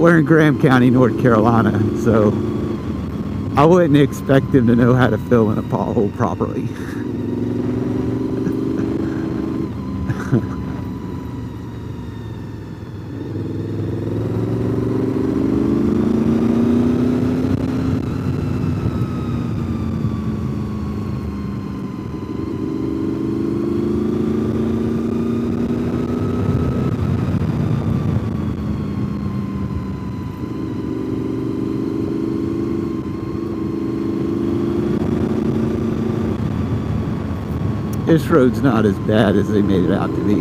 we're in Graham County, North Carolina, so I wouldn't expect them to know how to fill in a pothole properly. This road's not as bad as they made it out to be.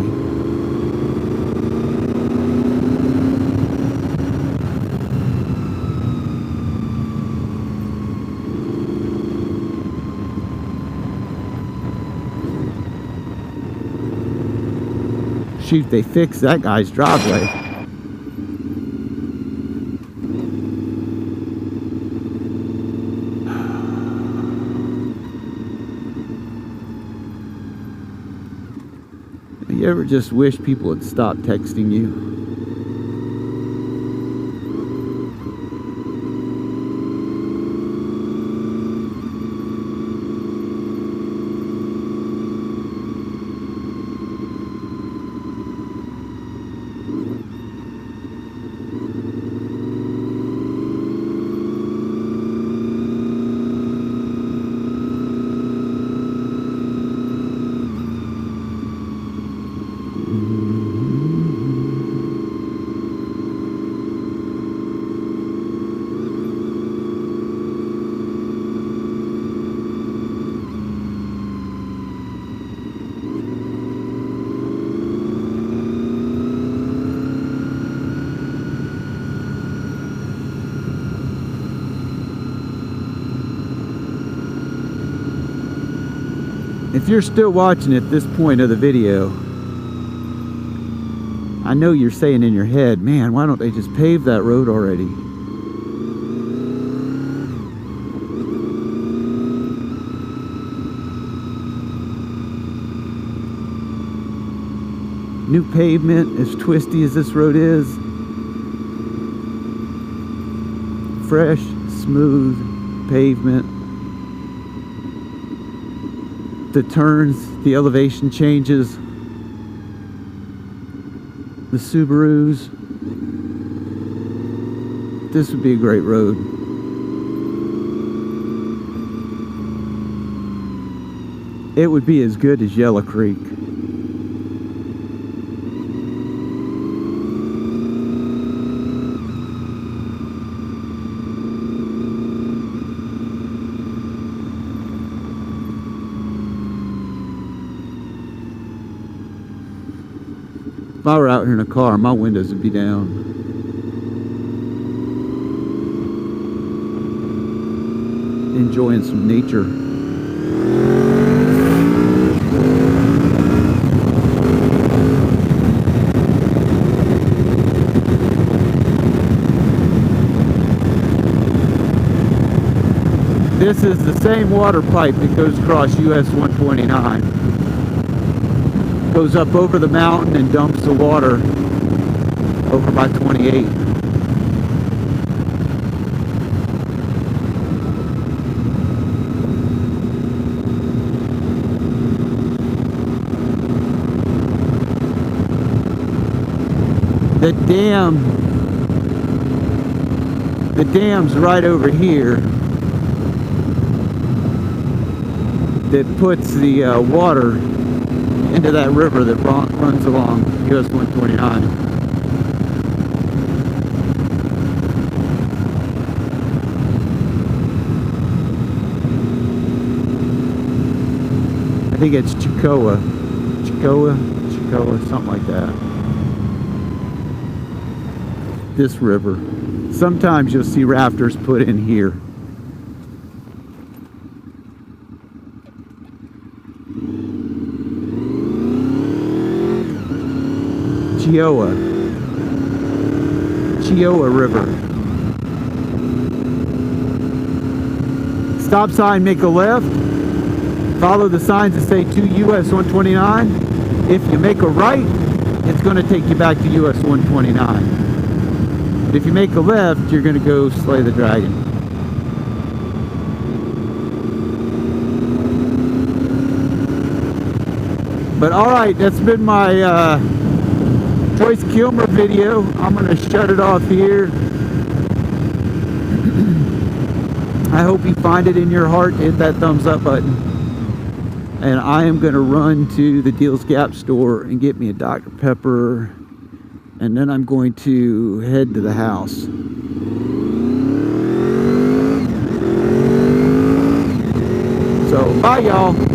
Shoot, they fixed that guy's driveway. You ever just wish people would stop texting you? If you're still watching at this point of the video, I know you're saying in your head, man, why don't they just pave that road already? New pavement, as twisty as this road is, fresh, smooth pavement. The turns, the elevation changes, the Subarus. This would be a great road. It would be as good as Yellow Creek. If I were out here in a car, my windows would be down. Enjoying some nature. This is the same water pipe that goes across US 129. Goes up over the mountain and dumps the water over by 28. The dam's right over here that puts the water into that river that runs along US 129. I think it's Chickoa, something like that. This river. Sometimes you'll see rafters put in here. Chioa River. Stop sign, make a left. Follow the signs that say to US 129. If you make a right, it's going to take you back to US 129. If you make a left, you're going to go slay the dragon. But alright, that's been my Joyce Kilmer video. I'm going to shut it off here. I hope you find it in your heart to hit that thumbs up button. And I am going to run to the Deals Gap store and get me a Dr. Pepper. And then I'm going to head to the house. So, bye y'all.